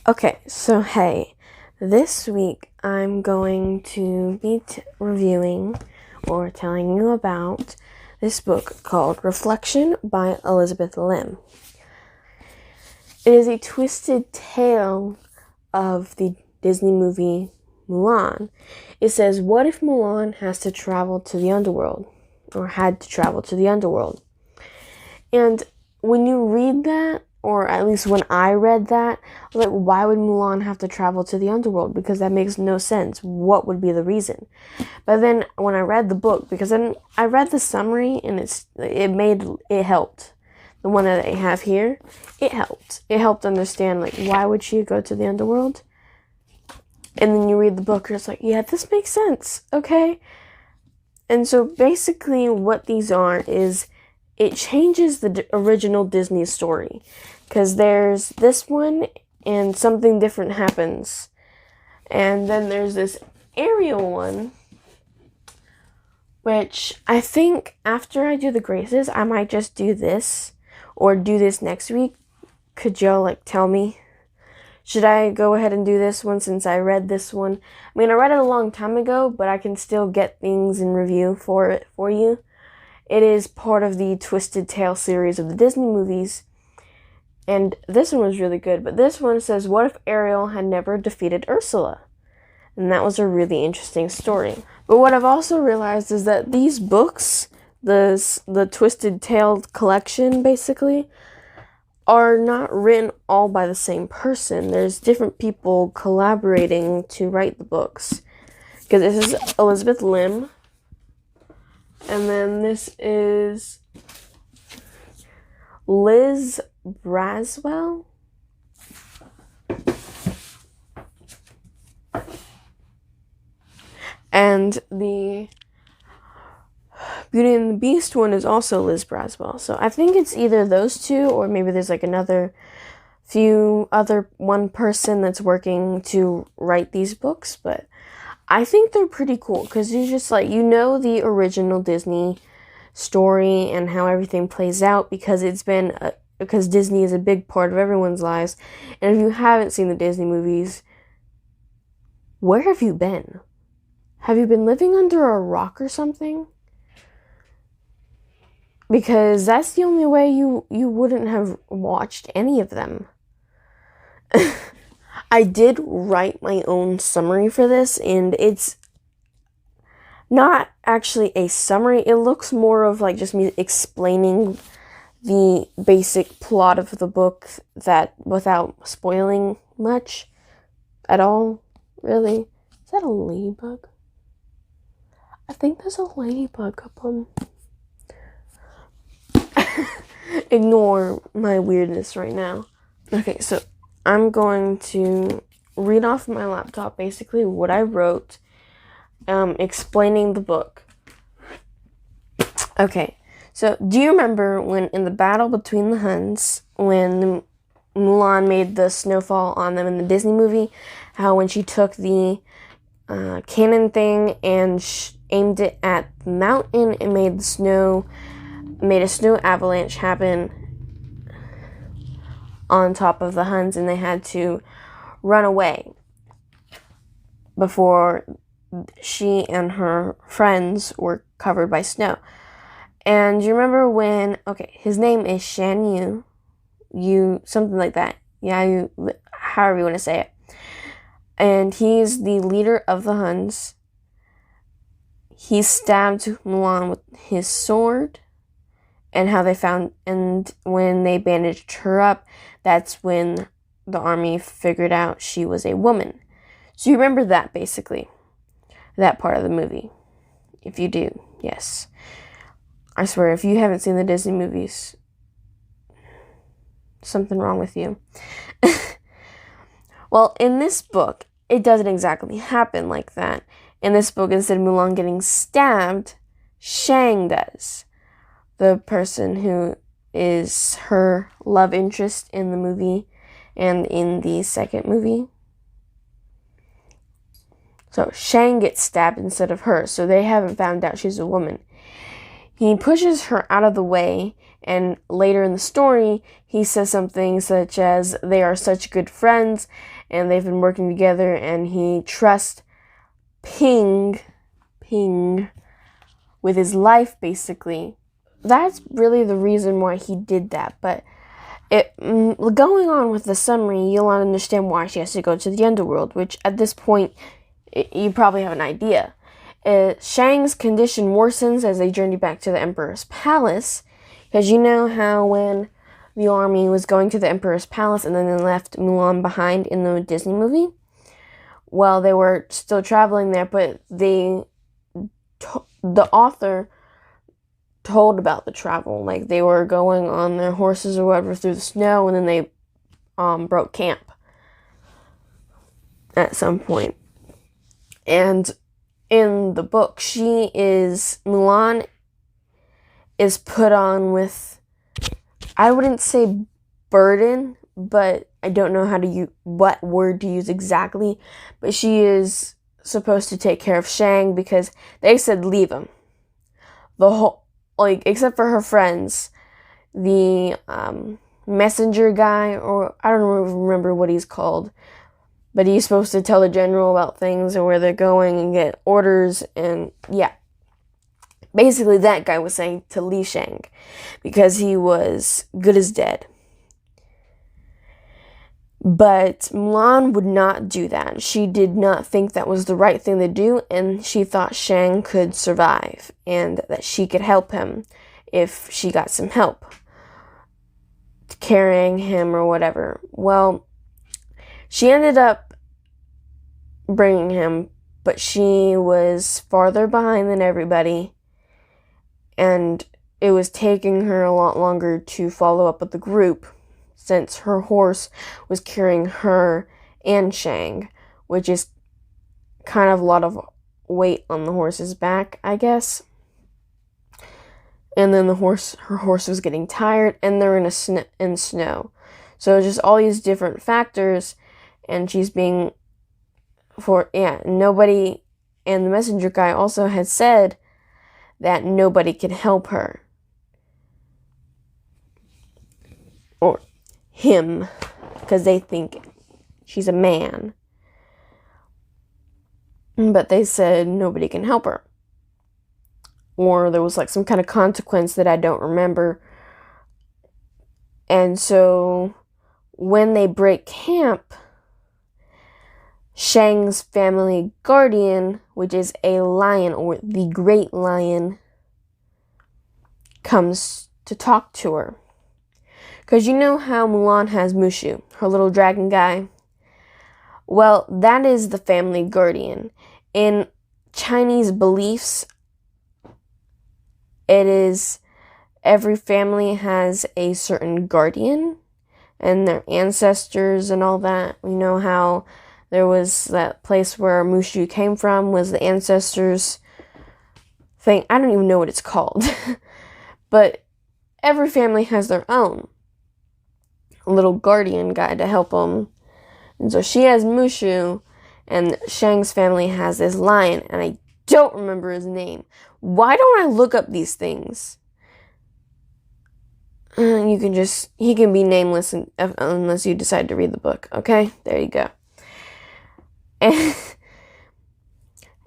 Okay, so hey, this week I'm going to be reviewing or telling you about this book called Reflection by Elizabeth Lim. It is a twisted tale of the Disney movie Mulan. It says, what if Mulan has to travel to the underworld, or had to travel to the underworld? And when you read that, or at least when I read that, I was like, why would Mulan have to travel to the underworld? Because that makes no sense. What would be the reason? But then when I read the book, because then I read the summary and it helped. The one that I have here, it helped. It helped understand, like, why would she go to the underworld? And then you read the book and it's like, yeah, this makes sense. Okay. And so basically what these are is it changes the original Disney story. Because there's this one and something different happens. And then there's this Ariel one, which I think after I do the Graces, I might just do this or do this next week. Could y'all tell me? Should I go ahead and do this one since I read this one? I mean, I read it a long time ago, but I can still get things in review for it for you. It is part of the Twisted Tale series of the Disney movies. And this one was really good. But this one says, what if Ariel had never defeated Ursula? And that was a really interesting story. But what I've also realized is that these books, the Twisted Tale collection, basically, are not written all by the same person. There's different people collaborating to write the books. Because this is Elizabeth Lim. And then this is Liz Braswell. And the Beauty and the Beast one is also Liz Braswell. So I think it's either those two, or maybe there's one person that's working to write these books. But I think they're pretty cool because you just the original Disney story and how everything plays out because because Disney is a big part of everyone's lives. And if you haven't seen the Disney movies, where have you been? Have you been living under a rock or something? Because that's the only way you wouldn't have watched any of them. I did write my own summary for this, and it's not actually a summary. It looks more of just me explaining the basic plot of the book that without spoiling much at all, really. Is that a ladybug? I think there's a ladybug up on... Ignore my weirdness right now. Okay, so I'm going to read off my laptop basically what I wrote, explaining the book. Okay, so do you remember when in the battle between the Huns, when Mulan made the snowfall on them in the Disney movie, how when she took the cannon thing and aimed it at the mountain, it made a snow avalanche happen on top of the Huns, and they had to run away before she and her friends were covered by snow. And you remember when, his name is Shan Yu, something like that. Yeah, however you want to say it. And he's the leader of the Huns. He stabbed Mulan with his sword. And when they bandaged her up, that's when the army figured out she was a woman. So you remember that, basically. That part of the movie. If you do, yes. I swear, if you haven't seen the Disney movies, something wrong with you. Well, in this book, it doesn't exactly happen like that. In this book, instead of Mulan getting stabbed, Shang does. The person who is her love interest in the movie and in the second movie. So Shang gets stabbed instead of her, so they haven't found out she's a woman. he pushes her out of the way, and later in the story, he says something such as they are such good friends, and they've been working together, and he trusts Ping with his life, basically. That's really the reason why he did that, but going on with the summary, you'll understand why she has to go to the underworld, which at this point, you probably have an idea. Shang's condition worsens as they journey back to the Emperor's palace, because you know how when the army was going to the Emperor's palace and then they left Mulan behind in the Disney movie? Well, they were still traveling there, but the author told about the travel. Like, they were going on their horses or whatever through the snow, and then they broke camp at some point. And in the book, Mulan is put on with, I wouldn't say burden, but I don't know what word to use exactly, but she is supposed to take care of Shang because they said leave him. Except for her friends, the messenger guy, or I don't remember what he's called, but he's supposed to tell the general about things or where they're going and get orders, and yeah. Basically, that guy was saying to leave Shang because he was good as dead. But Mulan would not do that. She did not think that was the right thing to do, and she thought Shang could survive and that she could help him if she got some help carrying him or whatever. Well, she ended up bringing him, but she was farther behind than everybody, and it was taking her a lot longer to follow up with the group, since her horse was carrying her and Shang, which is kind of a lot of weight on the horse's back, I guess. And then her horse was getting tired, and they're in snow. So just all these different factors, and she's being nobody, and the messenger guy also had said that nobody could help her. Or him, because they think she's a man. But they said nobody can help her. Or there was like some kind of consequence that I don't remember. And so when they break camp, Shang's family guardian, which is a lion, or the great lion, comes to talk to her. Because you know how Mulan has Mushu, her little dragon guy? Well, that is the family guardian. In Chinese beliefs, it is every family has a certain guardian and their ancestors and all that. You know how there was that place where Mushu came from, was the ancestors thing. I don't even know what it's called. But every family has their own little guardian guy to help them. And so she has Mushu, and Shang's family has this lion, and I don't remember his name. Why don't I look up these things? He can be nameless unless you decide to read the book, okay? There you go.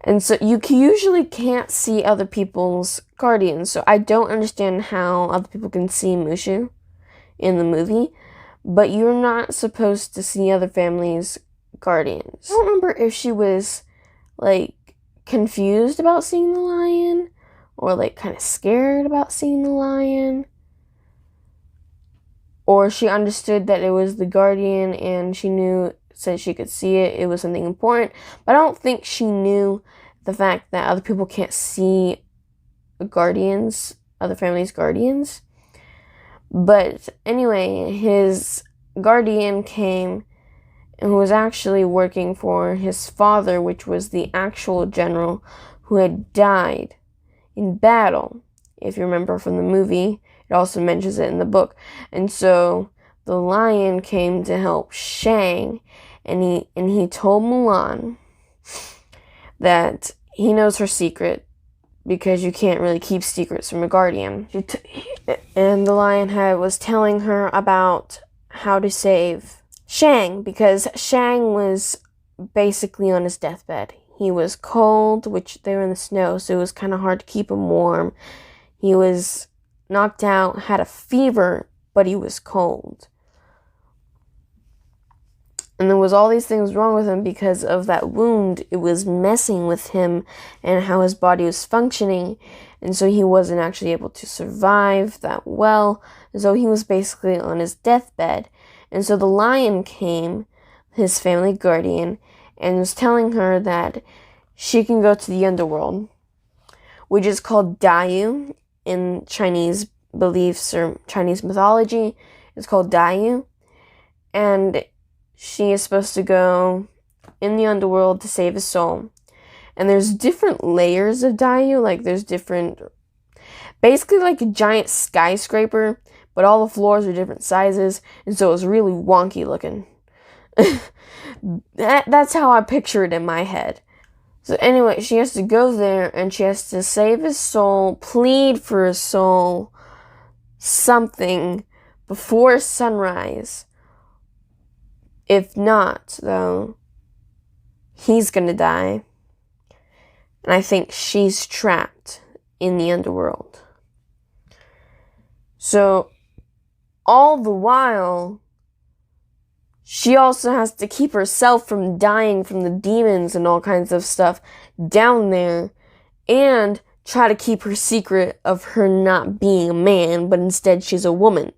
And so you usually can't see other people's guardians, so I don't understand how other people can see Mushu in the movie, but you're not supposed to see other families' guardians. I don't remember if she was, confused about seeing the lion, or, kind of scared about seeing the lion, or she understood that it was the guardian and she knew, since she could see it, it was something important, but I don't think she knew the fact that other people can't see other families' guardians. But anyway, his guardian came and was actually working for his father, which was the actual general who had died in battle. If you remember from the movie, it also mentions it in the book. And so the lion came to help Shang, and he told Mulan that he knows her secret, because you can't really keep secrets from a guardian. And the Lionhead was telling her about how to save Shang, because Shang was basically on his deathbed. He was cold, which they were in the snow, so it was kind of hard to keep him warm. He was knocked out, had a fever, but he was cold. And there was all these things wrong with him because of that wound. It was messing with him and how his body was functioning. And so he wasn't actually able to survive that well. And so he was basically on his deathbed. And so the lion came, his family guardian, and was telling her that she can go to the underworld, which is called Dayu in Chinese beliefs or Chinese mythology. It's called Dayu. And she is supposed to go in the underworld to save his soul. And there's different layers of Dayu. Like, there's different... Basically like a giant skyscraper, but all the floors are different sizes. And so it's really wonky looking. That's how I picture it in my head. So anyway, she has to go there and she has to save his soul, plead for his soul, something before sunrise. If not, though, he's gonna die. And I think she's trapped in the underworld. So, all the while, she also has to keep herself from dying from the demons and all kinds of stuff down there, and try to keep her secret of her not being a man, but instead she's a woman.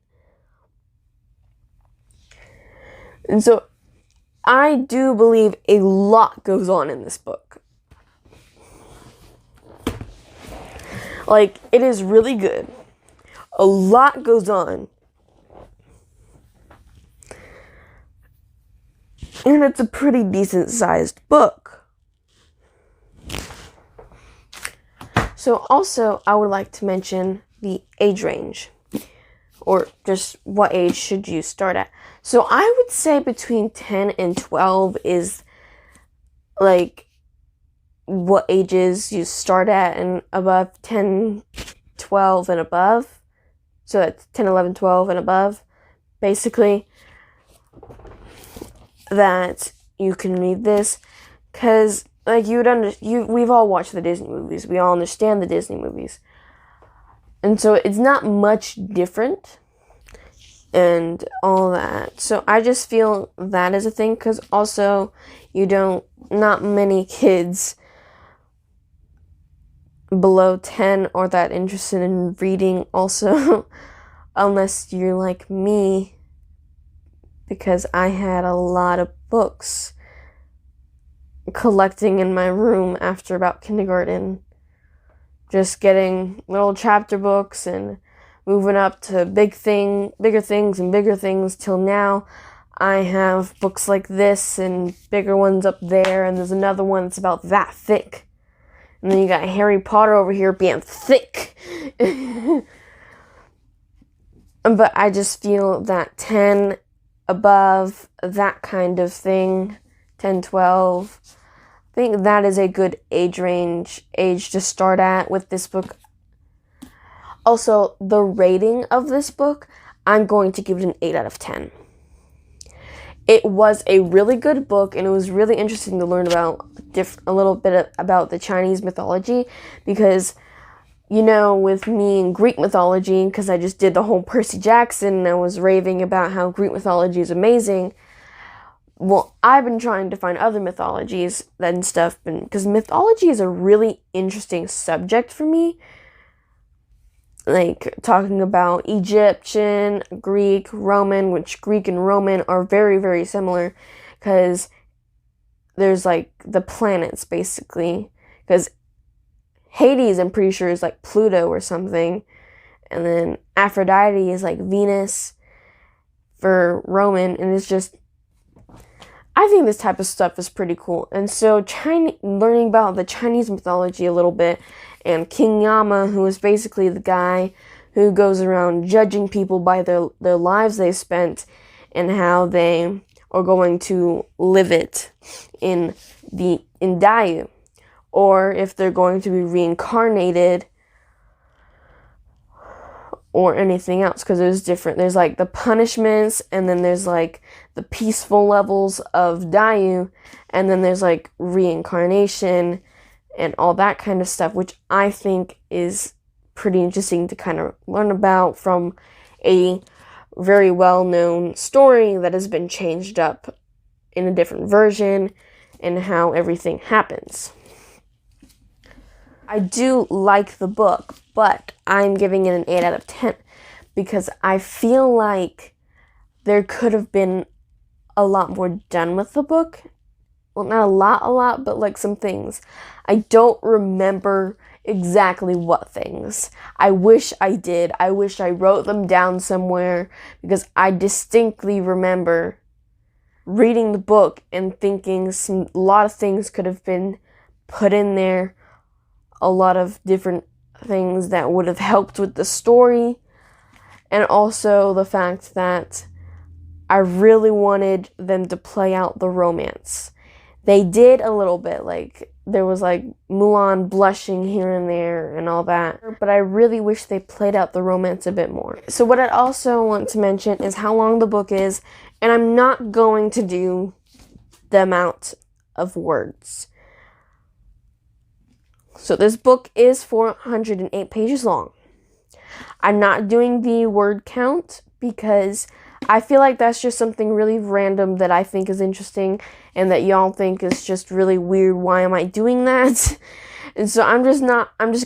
And so, I do believe a lot goes on in this book. Like, it is really good. A lot goes on. And it's a pretty decent sized book. So also, I would like to mention the age range. Or just what age should you start at. So I would say between 10 and 12 is like what ages you start at, and above 10, 12 and above. So that's 10, 11, 12 and above. Basically, that you can read this, because like we've all watched the Disney movies. We all understand the Disney movies. And so it's not much different and all that. So I just feel that is a thing, because also not many kids below 10 are that interested in reading also, unless you're like me, because I had a lot of books collecting in my room after about kindergarten. Just getting little chapter books and moving up to bigger things till now. I have books like this and bigger ones up there, and there's another one that's about that thick. And then you got Harry Potter over here being thick. But I just feel that 10 above, that kind of thing, 10, 12... I think that is a good age to start at with this book. Also, the rating of this book, I'm going to give it an 8 out of 10. It was a really good book, and it was really interesting to learn about a little bit about the Chinese mythology, because, with me and Greek mythology, because I just did the whole Percy Jackson, and I was raving about how Greek mythology is amazing. Well, I've been trying to find other mythologies and stuff, because mythology is a really interesting subject for me. Like, talking about Egyptian, Greek, Roman, which Greek and Roman are very, very similar, because there's, like, the planets, basically. Because Hades, I'm pretty sure, is, like, Pluto or something. And then Aphrodite is, like, Venus for Roman, and it's just... I think this type of stuff is pretty cool. And so learning about the Chinese mythology a little bit, and King Yama, who is basically the guy who goes around judging people by their lives they spent and how they are going to live it in Dayu, or if they're going to be reincarnated, or anything else, because there's like the punishments, and then there's like the peaceful levels of Dayu, and then there's like reincarnation and all that kind of stuff, which I think is pretty interesting to kind of learn about from a very well-known story that has been changed up in a different version and how everything happens. I do like the book, but I'm giving it an 8 out of 10 because I feel like there could have been a lot more done with the book. Well, not a lot, but like some things. I don't remember exactly what things. I wish I did. I wish I wrote them down somewhere, because I distinctly remember reading the book and thinking a lot of things could have been put in there. A lot of different things that would have helped with the story, and also the fact that I really wanted them to play out the romance. They did a little bit, like there was like Mulan blushing here and there and all that, but I really wish they played out the romance a bit more. So what I also want to mention is how long the book is, and I'm not going to do the amount of words. So this book is 408 pages long. I'm not doing the word count because I feel like that's just something really random that I think is interesting and that y'all think is just really weird. Why am I doing that? And so I'm just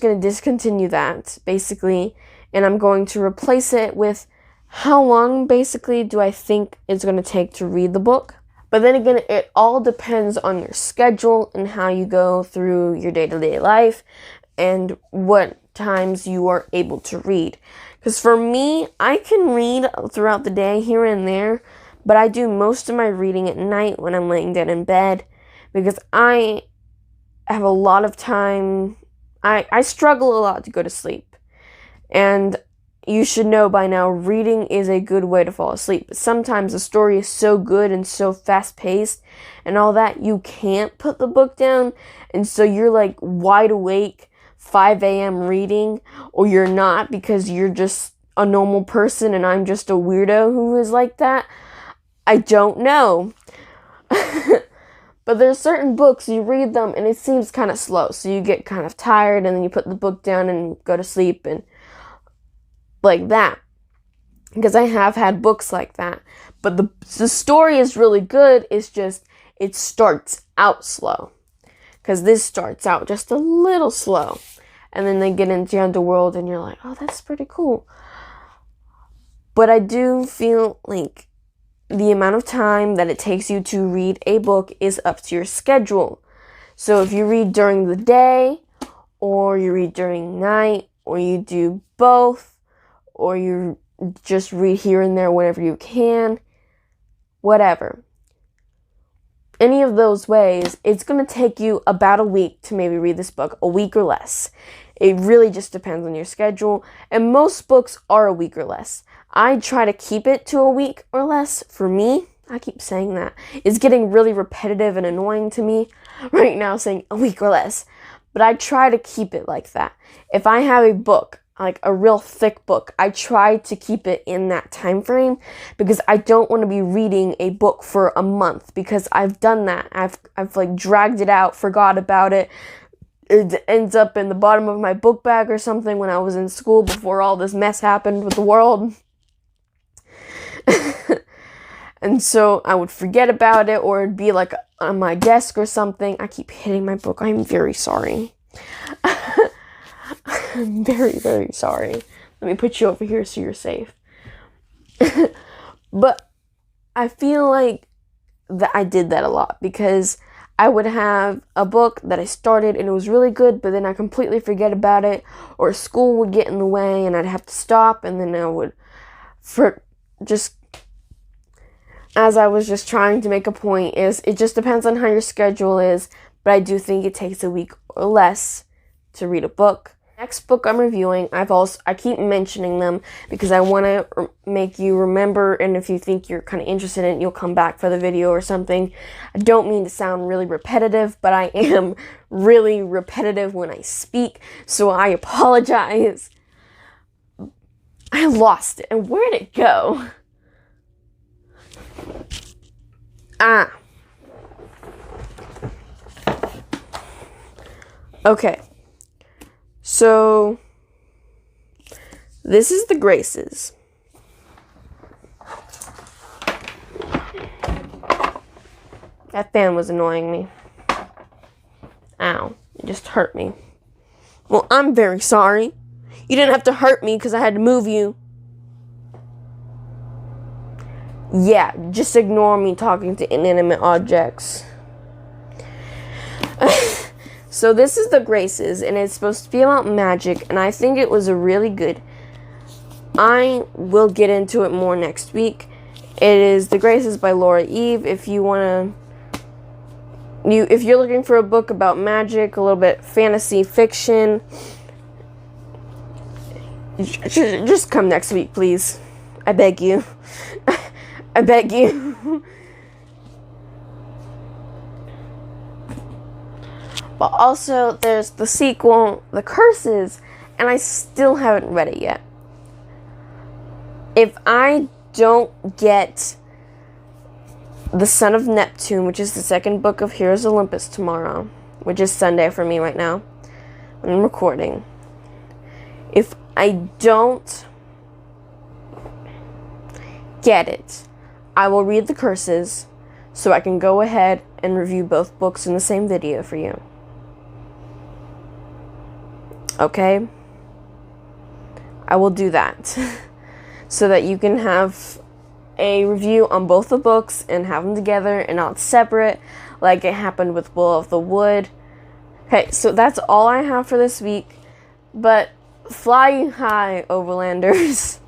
going to discontinue that basically, and I'm going to replace it with how long basically do I think it's going to take to read the book. But then again, it all depends on your schedule and how you go through your day-to-day life and what times you are able to read. Because for me, I can read throughout the day here and there, but I do most of my reading at night when I'm laying down in bed, because I have a lot of time. I struggle a lot to go to sleep. And you should know by now, reading is a good way to fall asleep. But sometimes the story is so good and so fast-paced and all that, you can't put the book down. And so you're like wide awake, 5 a.m. reading, or you're not because you're just a normal person and I'm just a weirdo who is like that. I don't know. But there's certain books, you read them and it seems kind of slow. So you get kind of tired and then you put the book down and go to sleep and like that, because I have had books like that. But the story is really good. It's just, it starts out slow, because this starts out just a little slow, and then they get into the underworld and you're like, oh, that's pretty cool. But I do feel like the amount of time that it takes you to read a book is up to your schedule. So if you read during the day, or you read during night, or you do both, or you just read here and there whenever you can, whatever. Any of those ways, it's going to take you about a week to maybe read this book, a week or less. It really just depends on your schedule, and most books are a week or less. I try to keep it to a week or less. For me, I keep saying that. It's getting really repetitive and annoying to me right now, saying a week or less. But I try to keep it like that. If I have a book, like a real thick book, I try to keep it in that time frame, because I don't want to be reading a book for a month, because I've done that. I've like dragged it out, forgot about it. It ends up in the bottom of my book bag or something when I was in school before all this mess happened with the world. And so I would forget about it, or it'd be like on my desk or something. I keep hitting my book. I'm very sorry. I'm very, very sorry. Let me put you over here so you're safe. But I feel like that I did that a lot, because I would have a book that I started and it was really good, but then I completely forget about it, or school would get in the way and I'd have to stop, and then I would, as I was just trying to make a point, is it just depends on how your schedule is, but I do think it takes a week or less to read a book. Next book I'm reviewing, I keep mentioning them because I want to make you remember, and if you think you're kind of interested in it, you'll come back for the video or something. I don't mean to sound really repetitive, but I am really repetitive when I speak, so I apologize. I lost it, and where'd it go? Okay. So, this is The Graces. That fan was annoying me. Ow, it just hurt me. Well, I'm very sorry. You didn't have to hurt me because I had to move you. Yeah, just ignore me talking to inanimate objects. So this is The Graces, and it's supposed to be about magic, and I think it was a really good. I will get into it more next week. It is The Graces by Laura Eve. If you if you're looking for a book about magic, a little bit fantasy fiction, just come next week, please. I beg you. I beg you. But also, there's the sequel, The Curses, and I still haven't read it yet. If I don't get The Son of Neptune, which is the second book of Heroes Olympus tomorrow, which is Sunday for me right now, when I'm recording. If I don't get it, I will read The Curses so I can go ahead and review both books in the same video for you. Okay? I will do that so that you can have a review on both the books and have them together and not separate like it happened with Will of the Wood. Okay, so that's all I have for this week. But fly high, Overlanders.